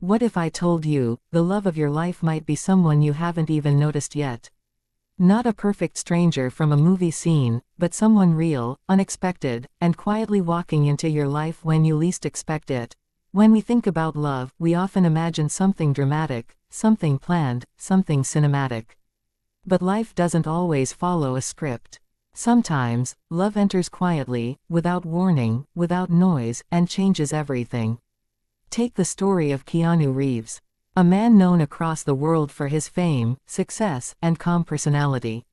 What if I told you, the love of your life might be someone you haven't even noticed yet? Not a perfect stranger from a movie scene, but someone real, unexpected, and quietly walking into your life when you least expect it. When we think about love, we often imagine something dramatic, something planned, something cinematic. But life doesn't always follow a script. Sometimes, love enters quietly, without warning, without noise, and changes everything. Take the story of Keanu Reeves. A man known across the world for his fame, success, and calm personality.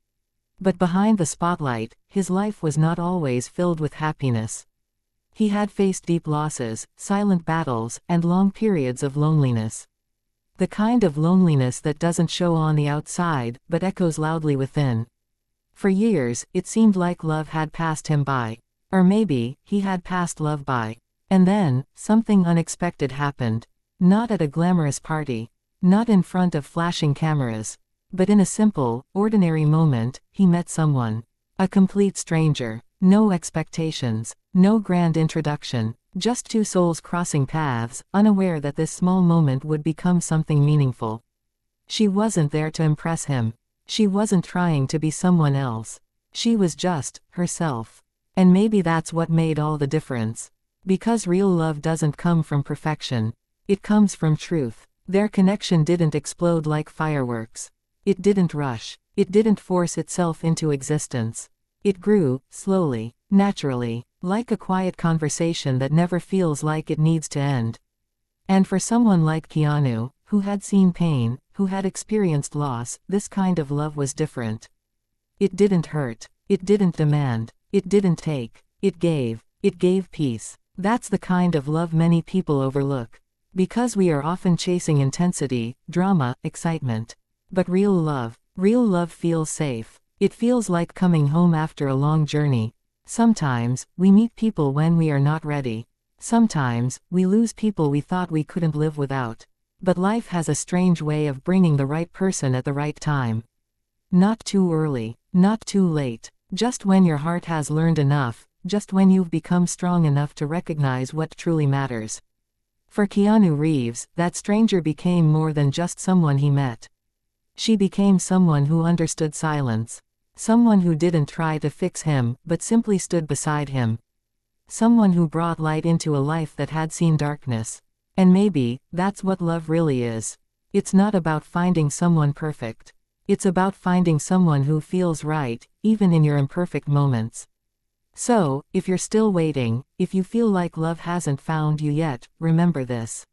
But behind the spotlight, his life was not always filled with happiness. He had faced deep losses, silent battles, and long periods of loneliness. The kind of loneliness that doesn't show on the outside, but echoes loudly within. For years, it seemed like love had passed him by. Or maybe, he had passed love by. And then, something unexpected happened. Not at a glamorous party. Not in front of flashing cameras. But in a simple, ordinary moment, he met someone. A complete stranger. No expectations. No grand introduction. Just two souls crossing paths, unaware that this small moment would become something meaningful. She wasn't there to impress him. She wasn't trying to be someone else. She was just herself. And maybe that's what made all the difference. Because real love doesn't come from perfection. It comes from truth. Their connection didn't explode like fireworks. It didn't rush. It didn't force itself into existence. It grew, slowly, naturally, like a quiet conversation that never feels like it needs to end. And for someone like Keanu, who had seen pain, who had experienced loss, this kind of love was different. It didn't hurt. It didn't demand. It didn't take. It gave. It gave peace. That's the kind of love many people overlook. Because we are often chasing intensity, drama, excitement. But real love feels safe. It feels like coming home after a long journey. Sometimes, we meet people when we are not ready. Sometimes, we lose people we thought we couldn't live without. But life has a strange way of bringing the right person at the right time. Not too early, not too late. Just when your heart has learned enough, just when you've become strong enough to recognize what truly matters. For Keanu Reeves, that stranger became more than just someone he met. She became someone who understood silence. Someone who didn't try to fix him, but simply stood beside him. Someone who brought light into a life that had seen darkness. And maybe, that's what love really is. It's not about finding someone perfect. It's about finding someone who feels right, even in your imperfect moments. So, if you're still waiting, if you feel like love hasn't found you yet, remember this.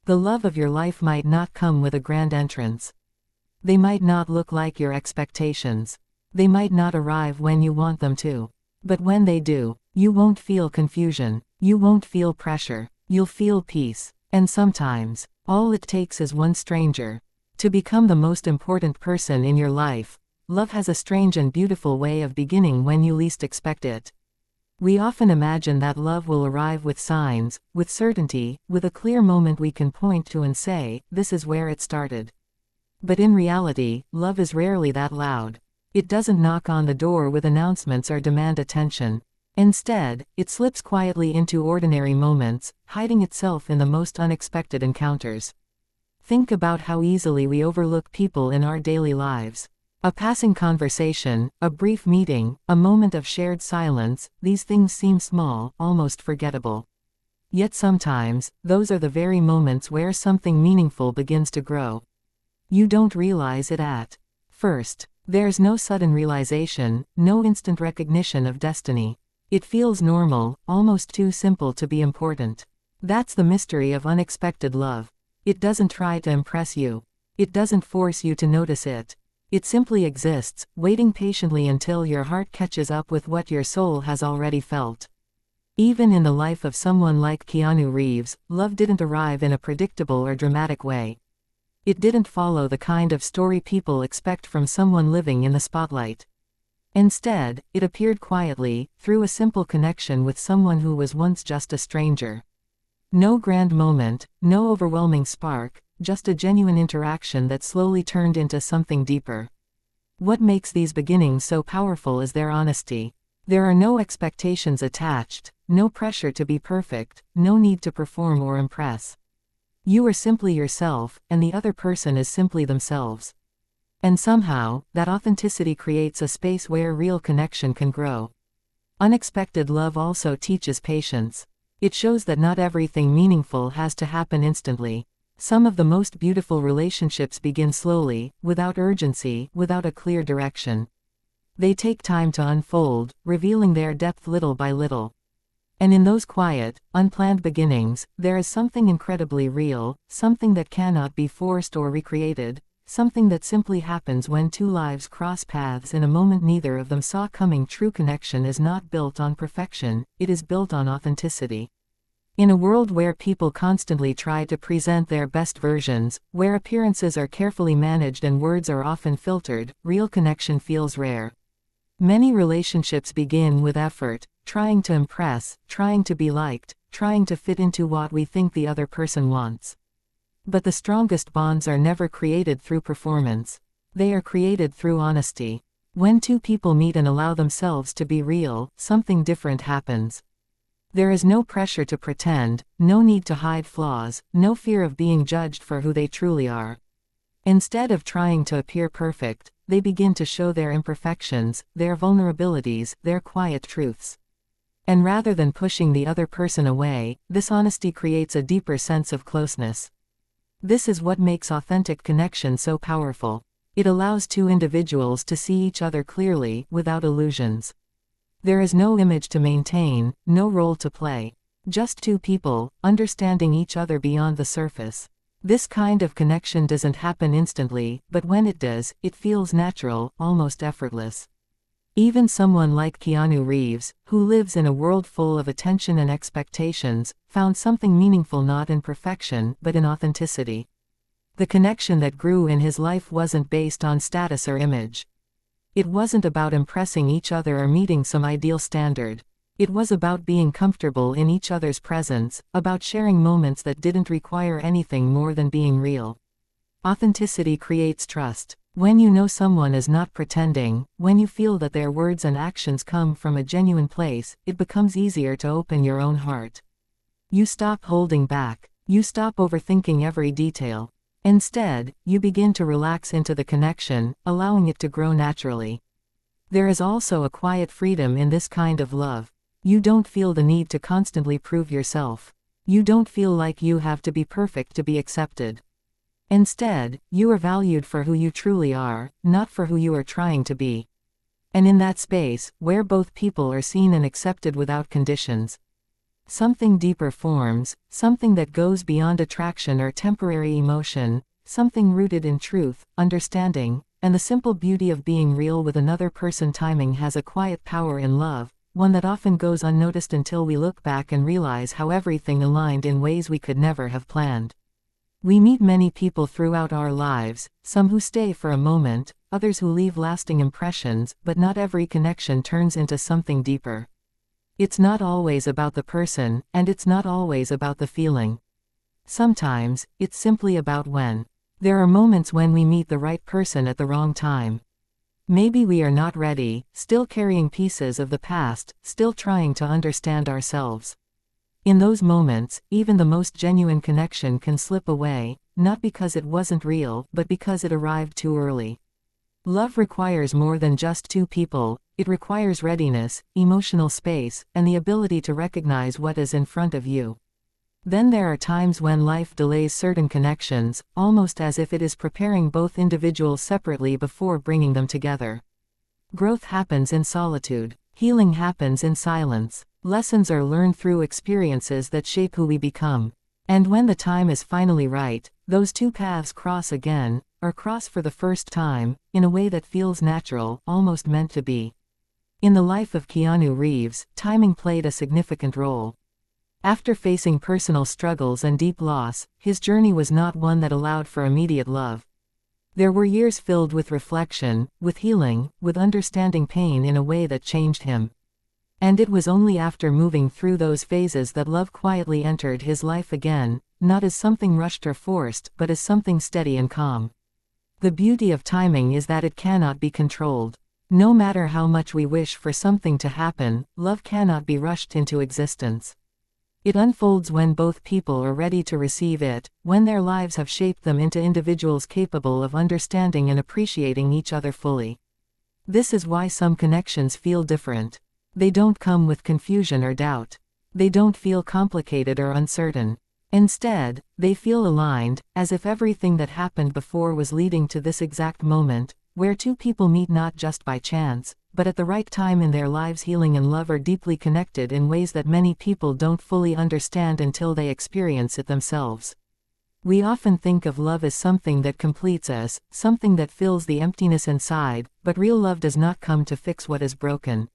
The love of your life might not come with a grand entrance. They might not look like your expectations. They might not arrive when you want them to. But when they do, you won't feel confusion. You won't feel pressure. You'll feel peace. And sometimes, all it takes is one stranger to become the most important person in your life. Love has a strange and beautiful way of beginning when you least expect it. We often imagine that love will arrive with signs, with certainty, with a clear moment we can point to and say, this is where it started. But in reality, love is rarely that loud. It doesn't knock on the door with announcements or demand attention. Instead, it slips quietly into ordinary moments, hiding itself in the most unexpected encounters. Think about how easily we overlook people in our daily lives. A passing conversation, a brief meeting, a moment of shared silence, these things seem small, almost forgettable. Yet sometimes, those are the very moments where something meaningful begins to grow. You don't realize it at first. There's no sudden realization, no instant recognition of destiny. It feels normal, almost too simple to be important. That's the mystery of unexpected love. It doesn't try to impress you. It doesn't force you to notice it. It simply exists, waiting patiently until your heart catches up with what your soul has already felt. Even in the life of someone like Keanu Reeves, love didn't arrive in a predictable or dramatic way. It didn't follow the kind of story people expect from someone living in the spotlight. Instead, it appeared quietly, through a simple connection with someone who was once just a stranger. No grand moment, no overwhelming spark, just a genuine interaction that slowly turned into something deeper. What makes these beginnings so powerful is their honesty. There are no expectations attached, no pressure to be perfect, no need to perform or impress. You are simply yourself, and the other person is simply themselves. And somehow, that authenticity creates a space where real connection can grow. Unexpected love also teaches patience. It shows that not everything meaningful has to happen instantly. Some of the most beautiful relationships begin slowly, without urgency, without a clear direction. They take time to unfold, revealing their depth little by little. And in those quiet, unplanned beginnings, there is something incredibly real, something that cannot be forced or recreated, something that simply happens when two lives cross paths in a moment neither of them saw coming. True connection is not built on perfection, it is built on authenticity. In a world where people constantly try to present their best versions, where appearances are carefully managed and words are often filtered, real connection feels rare. Many relationships begin with effort, trying to impress, trying to be liked, trying to fit into what we think the other person wants. But the strongest bonds are never created through performance. They are created through honesty. When two people meet and allow themselves to be real, something different happens. There is no pressure to pretend, no need to hide flaws, no fear of being judged for who they truly are. Instead of trying to appear perfect, they begin to show their imperfections, their vulnerabilities, their quiet truths. And rather than pushing the other person away, this honesty creates a deeper sense of closeness. This is what makes authentic connection so powerful. It allows two individuals to see each other clearly, without illusions. There is no image to maintain, no role to play. Just two people, understanding each other beyond the surface. This kind of connection doesn't happen instantly, but when it does, it feels natural, almost effortless. Even someone like Keanu Reeves, who lives in a world full of attention and expectations, found something meaningful not in perfection, but in authenticity. The connection that grew in his life wasn't based on status or image. It wasn't about impressing each other or meeting some ideal standard. It was about being comfortable in each other's presence, about sharing moments that didn't require anything more than being real. Authenticity creates trust. When you know someone is not pretending, when you feel that their words and actions come from a genuine place, it becomes easier to open your own heart. You stop holding back. You stop overthinking every detail. Instead, you begin to relax into the connection, allowing it to grow naturally. There is also a quiet freedom in this kind of love. You don't feel the need to constantly prove yourself. You don't feel like you have to be perfect to be accepted. Instead, you are valued for who you truly are, not for who you are trying to be. And in that space, where both people are seen and accepted without conditions, something deeper forms, something that goes beyond attraction or temporary emotion, something rooted in truth, understanding, and the simple beauty of being real with another person. Timing has a quiet power in love, one that often goes unnoticed until we look back and realize how everything aligned in ways we could never have planned. We meet many people throughout our lives, some who stay for a moment, others who leave lasting impressions, but not every connection turns into something deeper. It's not always about the person, and it's not always about the feeling. Sometimes, it's simply about when. There are moments when we meet the right person at the wrong time. Maybe we are not ready, still carrying pieces of the past, still trying to understand ourselves. In those moments, even the most genuine connection can slip away, not because it wasn't real, but because it arrived too early. Love requires more than just two people. It requires readiness, emotional space, and the ability to recognize what is in front of you. Then there are times when life delays certain connections, almost as if it is preparing both individuals separately before bringing them together. Growth happens in solitude. Healing happens in silence. Lessons are learned through experiences that shape who we become. And when the time is finally right, those two paths cross again, or cross for the first time, in a way that feels natural, almost meant to be. In the life of Keanu Reeves, timing played a significant role. After facing personal struggles and deep loss, his journey was not one that allowed for immediate love. There were years filled with reflection, with healing, with understanding pain in a way that changed him. And it was only after moving through those phases that love quietly entered his life again, not as something rushed or forced, but as something steady and calm. The beauty of timing is that it cannot be controlled. No matter how much we wish for something to happen, love cannot be rushed into existence. It unfolds when both people are ready to receive it, when their lives have shaped them into individuals capable of understanding and appreciating each other fully. This is why some connections feel different. They don't come with confusion or doubt. They don't feel complicated or uncertain. Instead, they feel aligned, as if everything that happened before was leading to this exact moment, where two people meet not just by chance, but at the right time in their lives. Healing and love are deeply connected in ways that many people don't fully understand until they experience it themselves. We often think of love as something that completes us, something that fills the emptiness inside, but real love does not come to fix what is broken.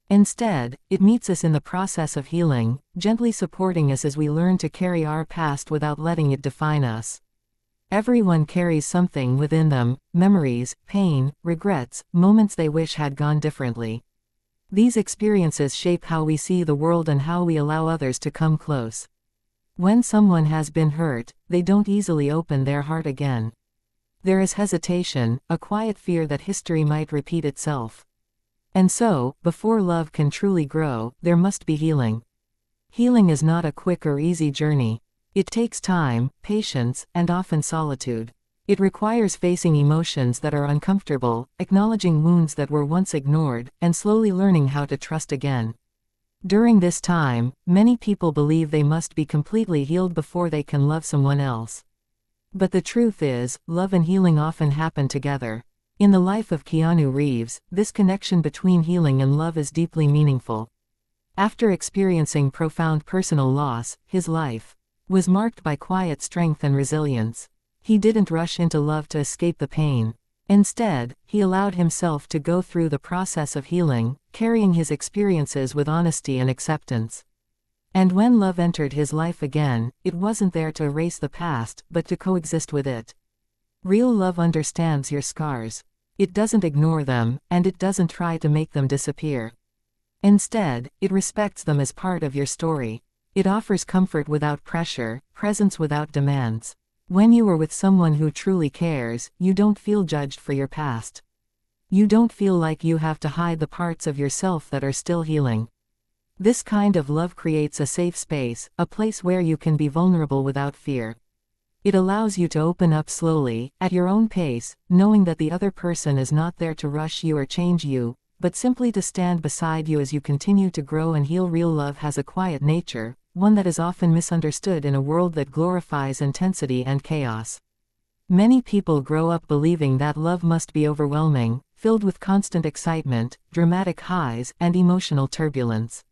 Instead, it meets us in the process of healing, gently supporting us as we learn to carry our past without letting it define us. Everyone carries something within them: memories, pain, regrets, moments they wish had gone differently. These experiences shape how we see the world and how we allow others to come close. When someone has been hurt, they don't easily open their heart again. There is hesitation, a quiet fear that history might repeat itself. And so, before love can truly grow, there must be healing. Healing is not a quick or easy journey. It takes time, patience, and often solitude. It requires facing emotions that are uncomfortable, acknowledging wounds that were once ignored, and slowly learning how to trust again. During this time, many people believe they must be completely healed before they can love someone else. But the truth is, love and healing often happen together. In the life of Keanu Reeves, this connection between healing and love is deeply meaningful. After experiencing profound personal loss, his life was marked by quiet strength and resilience. He didn't rush into love to escape the pain. Instead, he allowed himself to go through the process of healing, carrying his experiences with honesty and acceptance. And when love entered his life again, it wasn't there to erase the past, but to coexist with it. Real love understands your scars. It doesn't ignore them, and it doesn't try to make them disappear. Instead, it respects them as part of your story. It offers comfort without pressure, presence without demands. When you are with someone who truly cares, you don't feel judged for your past. You don't feel like you have to hide the parts of yourself that are still healing. This kind of love creates a safe space, a place where you can be vulnerable without fear. It allows you to open up slowly, at your own pace, knowing that the other person is not there to rush you or change you, but simply to stand beside you as you continue to grow and heal. Real love has a quiet nature, one that is often misunderstood in a world that glorifies intensity and chaos. Many people grow up believing that love must be overwhelming, filled with constant excitement, dramatic highs, and emotional turbulence.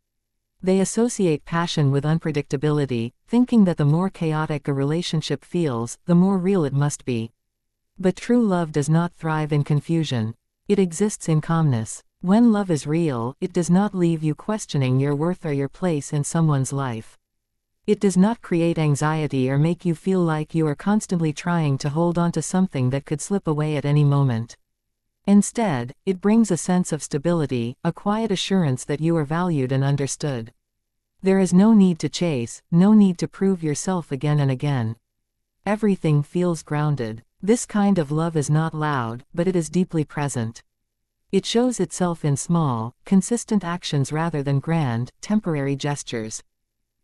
They associate passion with unpredictability, thinking that the more chaotic a relationship feels, the more real it must be. But true love does not thrive in confusion. It exists in calmness. When love is real, it does not leave you questioning your worth or your place in someone's life. It does not create anxiety or make you feel like you are constantly trying to hold on to something that could slip away at any moment. Instead, it brings a sense of stability, a quiet assurance that you are valued and understood. There is no need to chase, no need to prove yourself again and again. Everything feels grounded. This kind of love is not loud, but it is deeply present. It shows itself in small, consistent actions rather than grand, temporary gestures.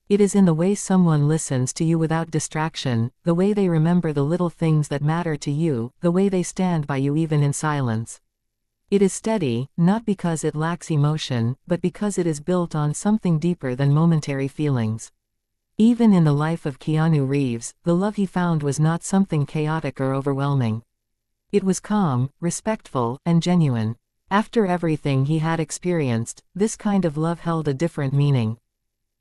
It is in the way someone listens to you without distraction, the way they remember the little things that matter to you, the way they stand by you even in silence. It is steady, not because it lacks emotion, but because it is built on something deeper than momentary feelings. Even in the life of Keanu Reeves, the love he found was not something chaotic or overwhelming. It was calm, respectful, and genuine. After everything he had experienced, this kind of love held a different meaning.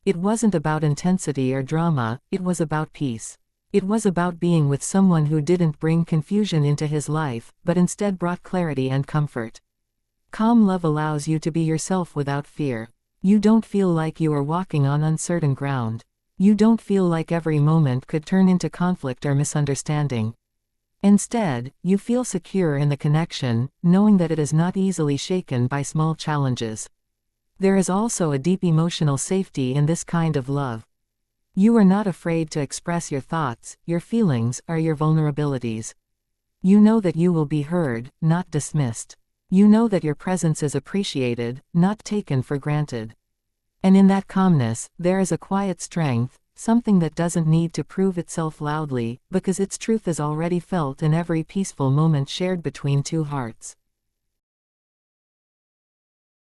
It wasn't about intensity or drama, it was about peace. It was about being with someone who didn't bring confusion into his life, but instead brought clarity and comfort. Calm love allows you to be yourself without fear. You don't feel like you are walking on uncertain ground. You don't feel like every moment could turn into conflict or misunderstanding. Instead, you feel secure in the connection, knowing that it is not easily shaken by small challenges. There is also a deep emotional safety in this kind of love. You are not afraid to express your thoughts, your feelings, or your vulnerabilities. You know that you will be heard, not dismissed. You know that your presence is appreciated, not taken for granted. And in that calmness, there is a quiet strength, something that doesn't need to prove itself loudly, because its truth is already felt in every peaceful moment shared between two hearts.